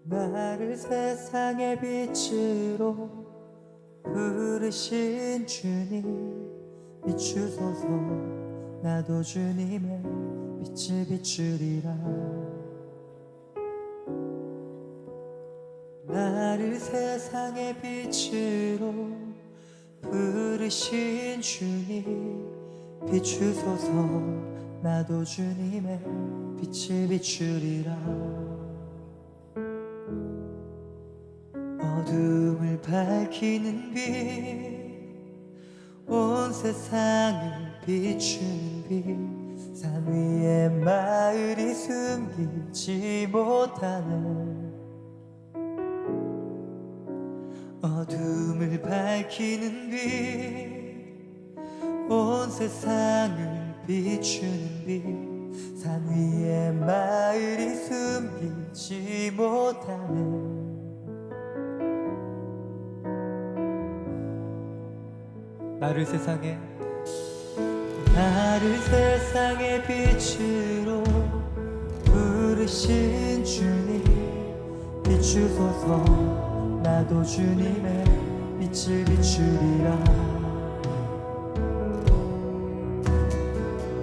나를 세상의 빛으로 부르신 주님 비추소서. 나도 주님의 빛을 비추리라. 나를 세상의 빛으로 부르신 주님 비추소서. 나도 주님의 빛을 비추리라. 어둠을 밝히는 빛, 온 세상을 비추는 빛, 산 위에 마을이 숨기지 못하는 어둠을 밝히는 빛, 온 세상을 비추는 빛, 산 위에 마을이 숨기지 못하는 나를 세상의 빛으로 부르신 주님 비추소서. 나도 주님의 빛을 비추리라.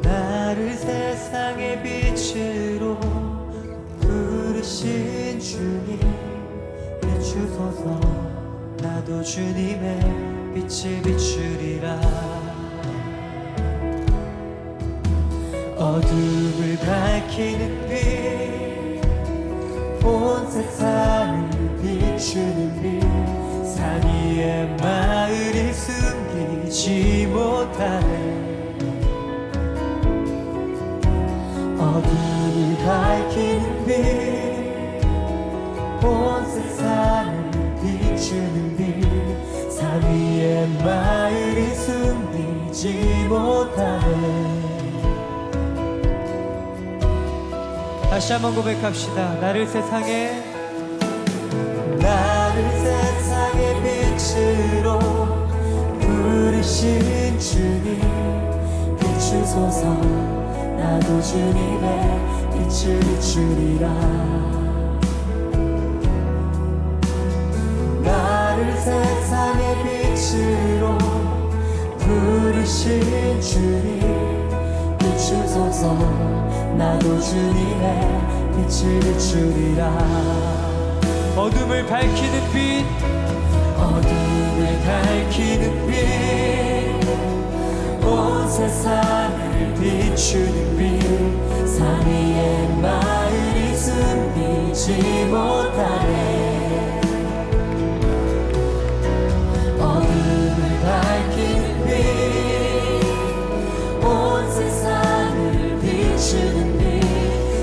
나를 세상의 빛으로 부르신 주님 비추소서. 나도 주님의 빛을 비추리라. 어둠을 밝히는 빛, 온 세상을 비추는 빛, 산 위에 마을이 숨기지 못하네. 어둠을 밝히는 빛, 온 세상을 비추는 빛, 산 위에 마을이 숨기지 못하네. 다시 한번 고백합시다. 나를 세상의 빛으로 부르신 주님 비추소서. 나도 주님의 빛을 비추리라. 나를 세상의 빛으로 부르신 주님 비추소서. 나도 주님의 빛을 비추리라. 어둠을 밝히는 빛, 어둠을 밝히는 빛, 온 세상을 비추는 빛, 산 위에 마을이 숨기지 못하네. 어둠을 밝히는 빛, 온 세상을 비추는 빛,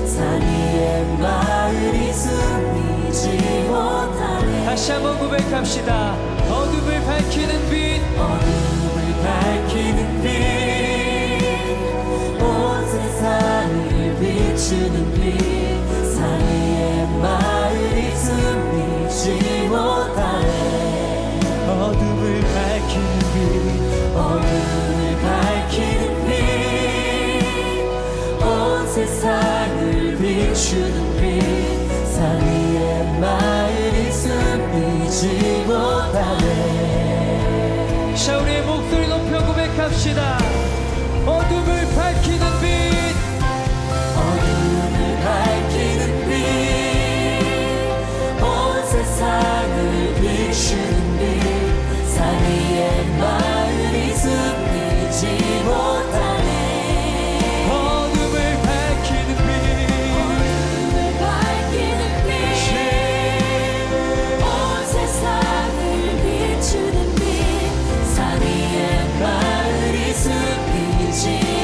산 위에 마을이 숨기지 못하네. 다시 한번 고백합시다. 어둠을 밝히는 빛, 어둠을 밝히는 빛, 온 세상을 비추는 빛, 산 위에 마을이 숨기지 못하네. 어둠을 밝히는 빛, 어둠을 밝히는 빛, 온 세상을 비추는 빛, 산 위에 마을이 숨기지 못하네. 자, 우리의 목소리 높여 고백합시다. 어둠을 밝히는 빛, 어둠을 밝히는 빛, 온 세상을 비추는 빛, 산 위에 마을이 숨기지 못하네. 어둠을 밝히는 빛, 어둠을 밝히는 빛, 온 세상을 비추는 빛, 산 위에 마을이 숨기지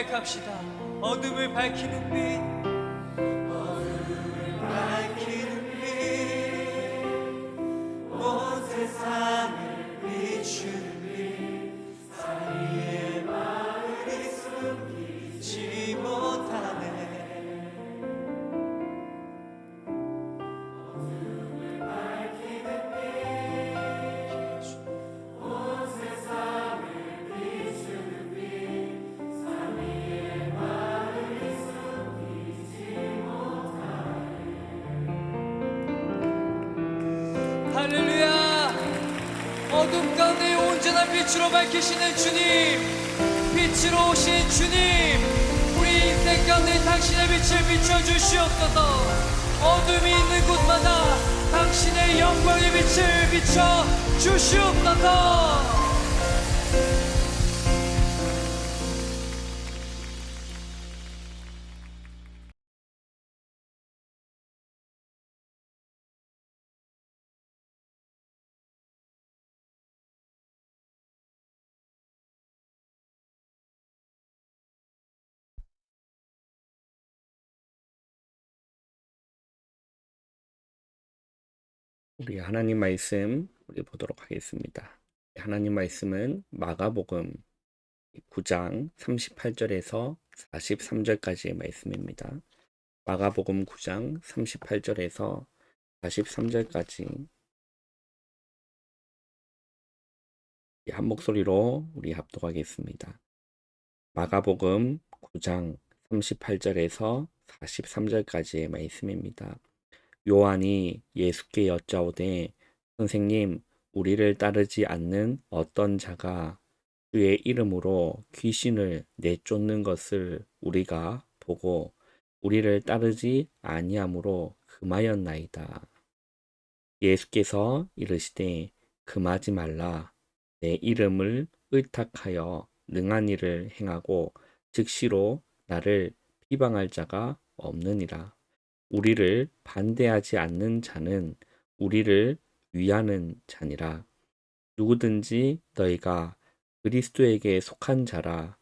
고백합시다. 어둠을 밝히는 빛, 밝히는 빛, 온 세상을 비추는 빛, 사리의 마음이 숨기지 못하네. 어둠을 밝히는 빛, 온 세상을 비추는 빛, 사리의 마음이 숨기지 못하네. 할렐루야. 어둠 가운데 온전한 빛으로 밝히시는 주님, 빛으로 오신 주님, 우리 인생 가운데 당신의 빛을 비춰주시옵소서. 어둠이 있는 곳마다 당신의 영광의 빛을 비춰주시옵소서. 우리 하나님 말씀 우리 보도록 하겠습니다. 하나님 말씀은 마가복음 9장 38절에서 43절까지의 말씀입니다. 마가복음 9장 38절에서 43절까지 한 목소리로 우리 합독하겠습니다. 마가복음 9장 38절에서 43절까지의 말씀입니다. 요한이 예수께 여짜오되 선생님, 우리를 따르지 않는 어떤 자가 주의 이름으로 귀신을 내쫓는 것을 우리가 보고 우리를 따르지 아니하므로 금하였나이다. 예수께서 이르시되 금하지 말라. 내 이름을 의탁하여 능한 일을 행하고 즉시로 나를 비방할 자가 없느니라. 우리를 반대하지 않는 자는 우리를 위하는 자니라. 누구든지 너희가 그리스도에게 속한 자라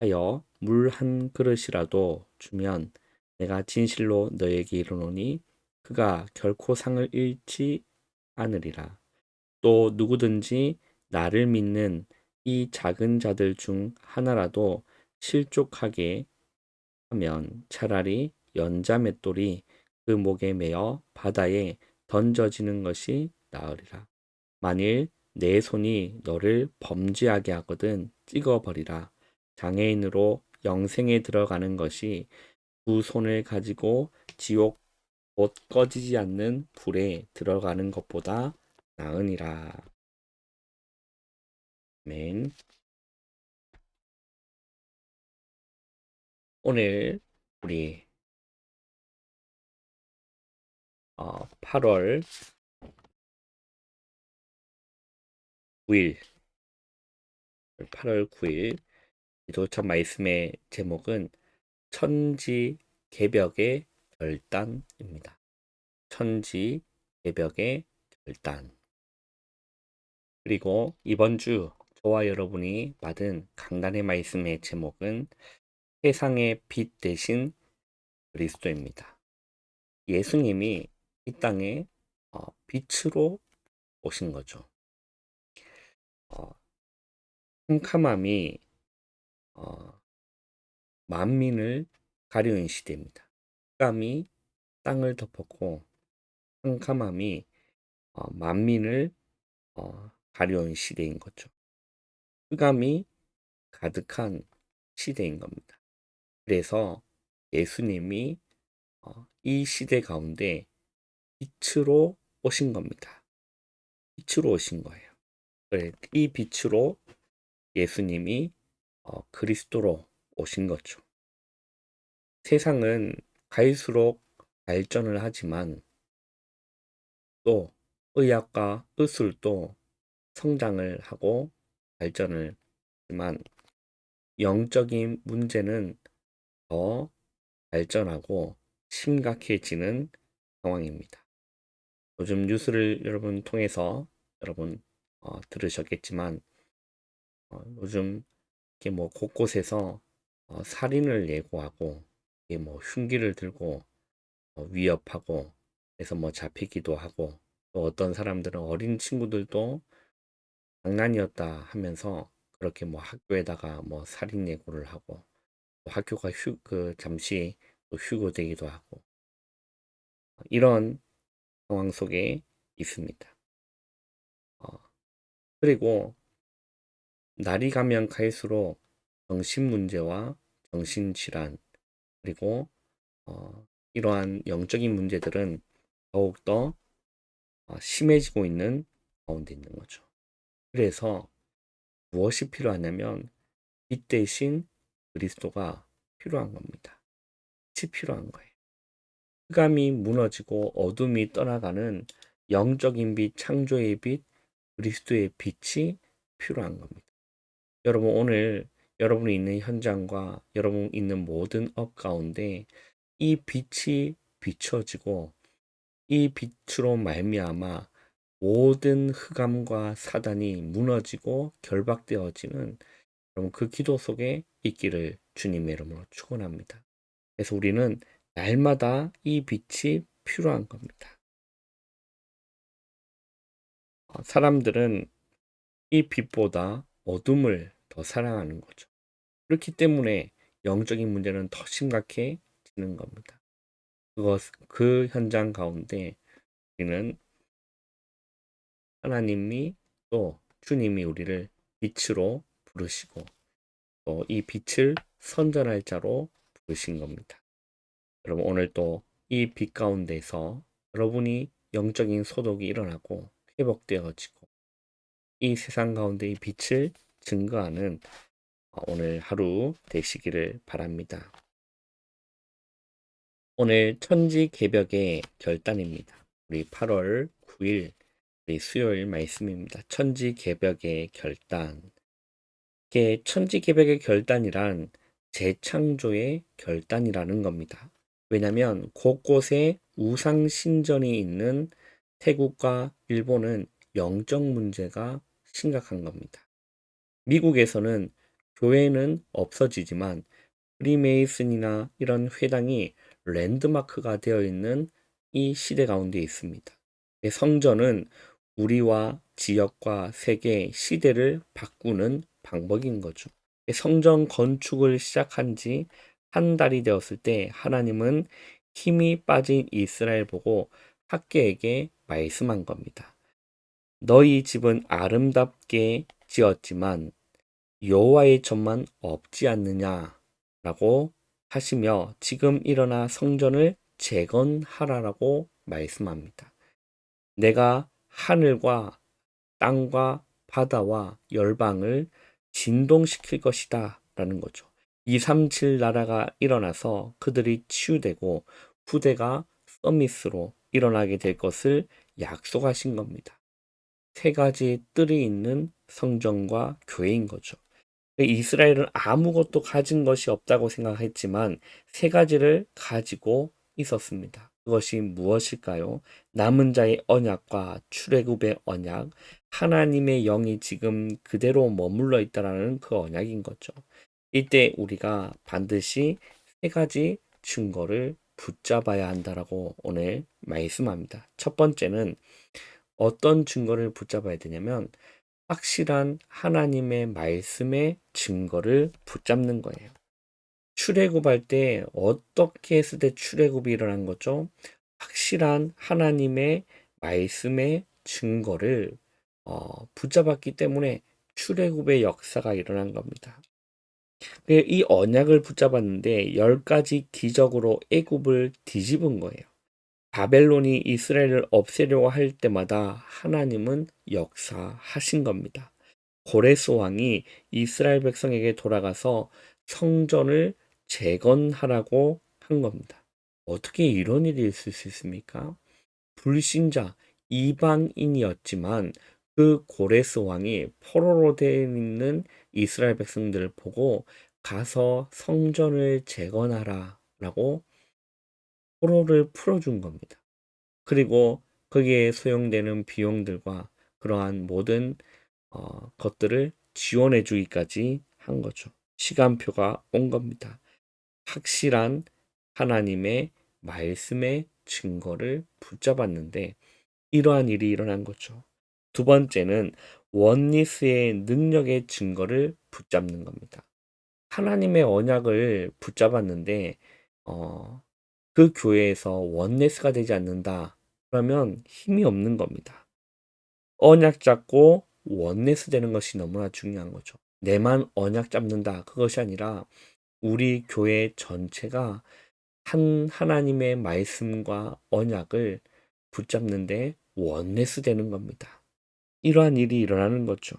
하여 물 한 그릇이라도 주면 내가 진실로 너희에게 이르노니 그가 결코 상을 잃지 않으리라. 또 누구든지 나를 믿는 이 작은 자들 중 하나라도 실족하게 하면 차라리 연자 맷돌이 그 목에 매어 바다에 던져지는 것이 나으리라. 만일 내 손이 너를 범죄하게 하거든 찍어버리라. 장애인으로 영생에 들어가는 것이 두 손을 가지고 지옥 곧 꺼지지 않는 불에 들어가는 것보다 나으니라. 아멘. 오늘 우리 8월 9일 8월 9일 기도처 말씀의 제목은 천지개벽의 결단입니다. 천지개벽의 결단. 그리고 이번 주 저와 여러분이 받은 강단의 말씀의 제목은 세상의 빛 대신 그리스도입니다. 예수님이 이 땅에 빛으로 오신 거죠. 캄캄함이 만민을 가려운 시대입니다. 흑암이 땅을 덮었고 캄캄함이 만민을 가려운 시대인 거죠. 흑암이 가득한 시대인 겁니다. 그래서 예수님이 이 시대 가운데 빛으로 오신 겁니다. 빛으로 오신 거예요. 이 빛으로 예수님이 그리스도로 오신 거죠. 세상은 갈수록 발전을 하지만 또 의학과 의술도 성장을 하고 발전을 하지만 영적인 문제는 더 발전하고 심각해지는 상황입니다. 요즘 뉴스를 여러분 통해서 여러분 들으셨겠지만 요즘 이렇게 곳곳에서 살인을 예고하고 이게 뭐 흉기를 들고 위협하고 해서 뭐 잡히기도 하고 또 어떤 사람들은 어린 친구들도 장난이었다 하면서 그렇게 뭐 학교에다가 뭐 살인 예고를 하고 또 학교가 잠시 또 휴교되기도 하고 이런 상황 속에 있습니다. 그리고 날이 가면 갈수록 정신 문제와 정신 질환 그리고 이러한 영적인 문제들은 더욱더 심해지고 있는 가운데 있는 거죠. 그래서 무엇이 필요하냐면 빛 대신 그리스도가 필요한 겁니다. 빛이 필요한 거예요. 흑암이 무너지고 어둠이 떠나가는 영적인 빛, 창조의 빛, 그리스도의 빛이 필요한 겁니다. 여러분 오늘 여러분이 있는 현장과 여러분 있는 모든 업 가운데 이 빛이 비춰지고 이 빛으로 말미암아 모든 흑암과 사단이 무너지고 결박되어지는 여러분 그 기도 속에 있기를 주님의 이름으로 축원합니다. 그래서 우리는 날마다 이 빛이 필요한 겁니다. 사람들은 이 빛보다 어둠을 더 사랑하는 거죠. 그렇기 때문에 영적인 문제는 더 심각해지는 겁니다. 그 현장 가운데 우리는 하나님이 또 주님이 우리를 빛으로 부르시고 또 이 빛을 선전할 자로 부르신 겁니다. 여러분 오늘 또 이 빛 가운데서 여러분이 영적인 소독이 일어나고 회복되어지고 이 세상 가운데 이 빛을 증거하는 오늘 하루 되시기를 바랍니다. 오늘 천지개벽의 결단입니다. 우리 8월 9일 우리 수요일 말씀입니다. 천지개벽의 결단. 이게 천지개벽의 결단이란 재창조의 결단이라는 겁니다. 왜냐하면 곳곳에 우상신전이 있는 태국과 일본은 영적 문제가 심각한 겁니다. 미국에서는 교회는 없어지지만 프리메이슨이나 이런 회당이 랜드마크가 되어 있는 이 시대 가운데 있습니다. 성전은 우리와 지역과 세계, 시대를 바꾸는 방법인 거죠. 성전 건축을 시작한 지 한 달이 되었을 때 하나님은 힘이 빠진 이스라엘 보고 학개에게 말씀한 겁니다. 너희 집은 아름답게 지었지만 여호와의 전만 없지 않느냐라고 하시며 지금 일어나 성전을 재건하라라고 말씀합니다. 내가 하늘과 땅과 바다와 열방을 진동시킬 것이다 라는 거죠. 237 나라가 일어나서 그들이 치유되고 후대가 서밋으로 일어나게 될 것을 약속하신 겁니다. 세 가지 뜰이 있는 성전과 교회인 거죠. 이스라엘은 아무것도 가진 것이 없다고 생각했지만 세 가지를 가지고 있었습니다. 그것이 무엇일까요? 남은 자의 언약과 출애굽의 언약, 하나님의 영이 지금 그대로 머물러 있다라는 그 언약인 거죠. 이때 우리가 반드시 세 가지 증거를 붙잡아야 한다라고 오늘 말씀합니다. 첫 번째는 어떤 증거를 붙잡아야 되냐면 확실한 하나님의 말씀의 증거를 붙잡는 거예요. 출애굽할 때 어떻게 했을 때 출애굽이 일어난 거죠? 확실한 하나님의 말씀의 증거를 붙잡았기 때문에 출애굽의 역사가 일어난 겁니다. 이 언약을 붙잡았는데 10가지 기적으로 애굽을 뒤집은 거예요. 바벨론이 이스라엘을 없애려고 할 때마다 하나님은 역사하신 겁니다. 고레스 왕이 이스라엘 백성에게 돌아가서 성전을 재건하라고 한 겁니다. 어떻게 이런 일이 있을 수 있습니까? 불신자 이방인이었지만 그 고레스 왕이 포로로 되어 있는 이스라엘 백성들을 보고 가서 성전을 재건하라 라고 포로를 풀어준 겁니다. 그리고 거기에 소용되는 비용들과 그러한 모든 것들을 지원해 주기까지 한 거죠. 시간표가 온 겁니다. 확실한 하나님의 말씀의 증거를 붙잡았는데 이러한 일이 일어난 거죠. 두 번째는 원리스의 능력의 증거를 붙잡는 겁니다. 하나님의 언약을 붙잡았는데 그 교회에서 원네스가 되지 않는다. 그러면 힘이 없는 겁니다. 언약 잡고 원네스 되는 것이 너무나 중요한 거죠. 내만 언약 잡는다. 그것이 아니라 우리 교회 전체가 한 하나님의 말씀과 언약을 붙잡는데 원네스 되는 겁니다. 이러한 일이 일어나는 거죠.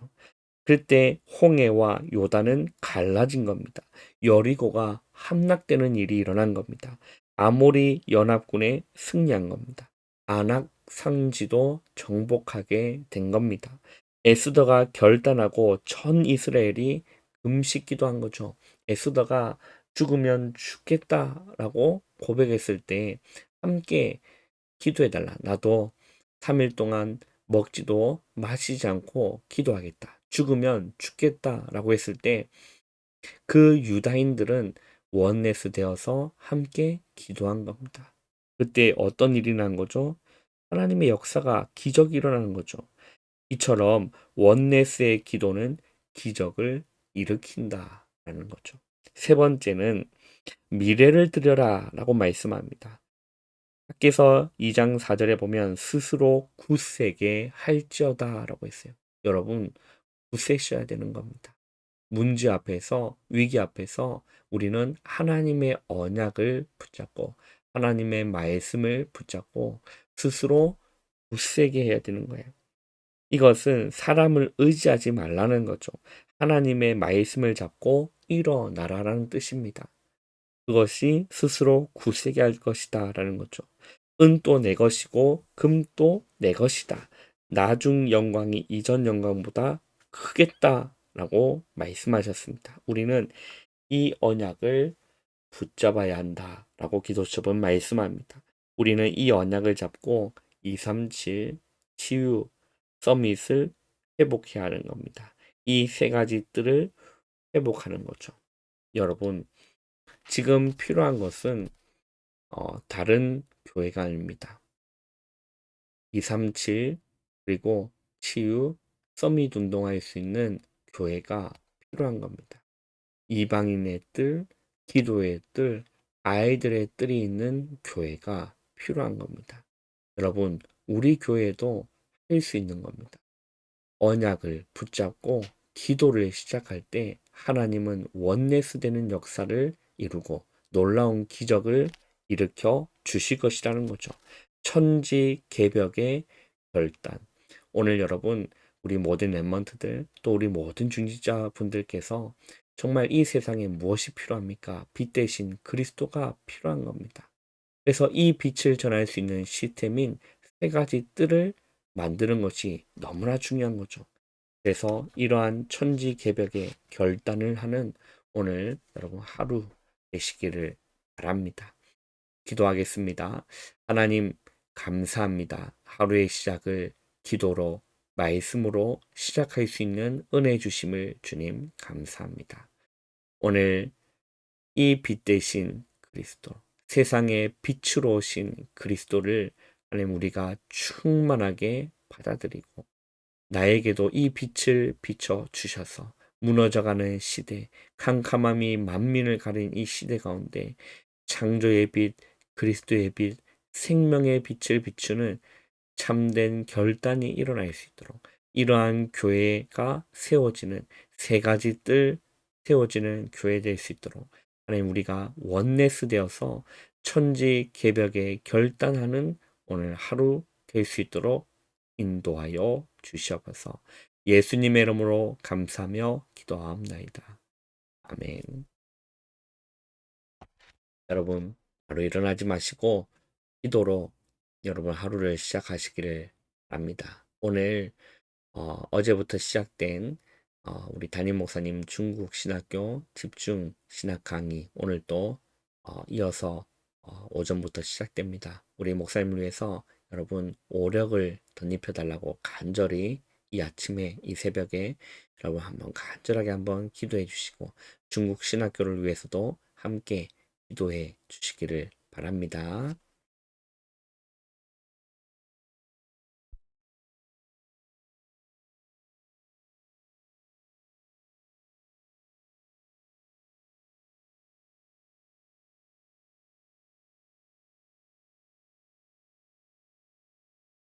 그때 홍해와 요단은 갈라진 겁니다. 여리고가 함락되는 일이 일어난 겁니다. 아모리 연합군에 승리한 겁니다. 아낙 상지도 정복하게 된 겁니다. 에스더가 결단하고 전 이스라엘이 금식 기도한 거죠. 에스더가 죽으면 죽겠다라고 고백했을 때 함께 기도해달라. 나도 3일 동안 먹지도 마시지 않고 기도하겠다. 죽으면 죽겠다라고 했을 때 그 유다인들은 원네스 되어서 함께 기도한 겁니다. 그때 어떤 일이 난 거죠? 하나님의 역사가 기적이 일어나는 거죠. 이처럼 원네스의 기도는 기적을 일으킨다라는 거죠. 세 번째는 미래를 드려라 라고 말씀합니다. 밖에서 2장 4절에 보면 스스로 굳세게 할지어다 라고 했어요. 여러분 굳세셔야 되는 겁니다. 문제 앞에서 위기 앞에서 우리는 하나님의 언약을 붙잡고 하나님의 말씀을 붙잡고 스스로 굳세게 해야 되는 거예요. 이것은 사람을 의지하지 말라는 거죠. 하나님의 말씀을 잡고 일어나라라는 뜻입니다. 그것이 스스로 굳세게 할 것이다 라는 거죠. 은도 내 것이고 금도 내 것이다. 나중 영광이 이전 영광보다 크겠다 라고 말씀하셨습니다. 우리는 이 언약을 붙잡아야 한다 라고 기도처분 말씀합니다. 우리는 이 언약을 잡고 237 치유 서밋을 회복해야 하는 겁니다. 이 세 가지 뜰을 회복하는 거죠. 여러분 지금 필요한 것은 다른 교회가 아닙니다. 237 그리고 치유 서밋 운동할 수 있는 교회가 필요한 겁니다. 이방인의 뜰, 기도의 뜰, 아이들의 뜰이 있는 교회가 필요한 겁니다. 여러분 우리 교회도 할 수 있는 겁니다. 언약을 붙잡고 기도를 시작할 때 하나님은 원네스 되는 역사를 이루고 놀라운 기적을 일으켜 주실 것이라는 거죠. 천지개벽의 결단. 오늘 여러분 우리 모든 랩먼트들 또 우리 모든 중직자 분들께서 정말 이 세상에 무엇이 필요합니까? 빛 대신 그리스도가 필요한 겁니다. 그래서 이 빛을 전할 수 있는 시스템인 세 가지 뜰을 만드는 것이 너무나 중요한 거죠. 그래서 이러한 천지개벽의 결단을 하는 오늘 여러분 하루 되시기를 바랍니다. 기도하겠습니다. 하나님 감사합니다. 하루의 시작을 기도로 말씀으로 시작할 수 있는 은혜 주심을 주님 감사합니다. 오늘 이 빛 대신 그리스도 세상의 빛으로 오신 그리스도를 하나님 우리가 충만하게 받아들이고 나에게도 이 빛을 비춰 주셔서 무너져가는 시대, 캄캄함이 만민을 가린 이 시대 가운데 창조의 빛, 그리스도의 빛, 생명의 빛을 비추는 참된 결단이 일어날 수 있도록 이러한 교회가 세워지는 세 가지 뜰 세워지는 교회 될 수 있도록 하나님 우리가 원네스 되어서 천지개벽에 결단하는 오늘 하루 될 수 있도록 인도하여 주시옵소서. 예수님의 이름으로 감사하며 기도하옵나이다. 아멘. 여러분 바로 일어나지 마시고 기도로 여러분 하루를 시작하시기를 바랍니다. 오늘 어제부터 시작된 우리 담임 목사님 중국 신학교 집중 신학 강의 오늘 또 이어서 오전부터 시작됩니다. 우리 목사님을 위해서 여러분 오력을 덧입혀 달라고 간절히 이 아침에 이 새벽에 여러분 한번 간절하게 한번 기도해 주시고 중국 신학교를 위해서도 함께 기도해 주시기를 바랍니다.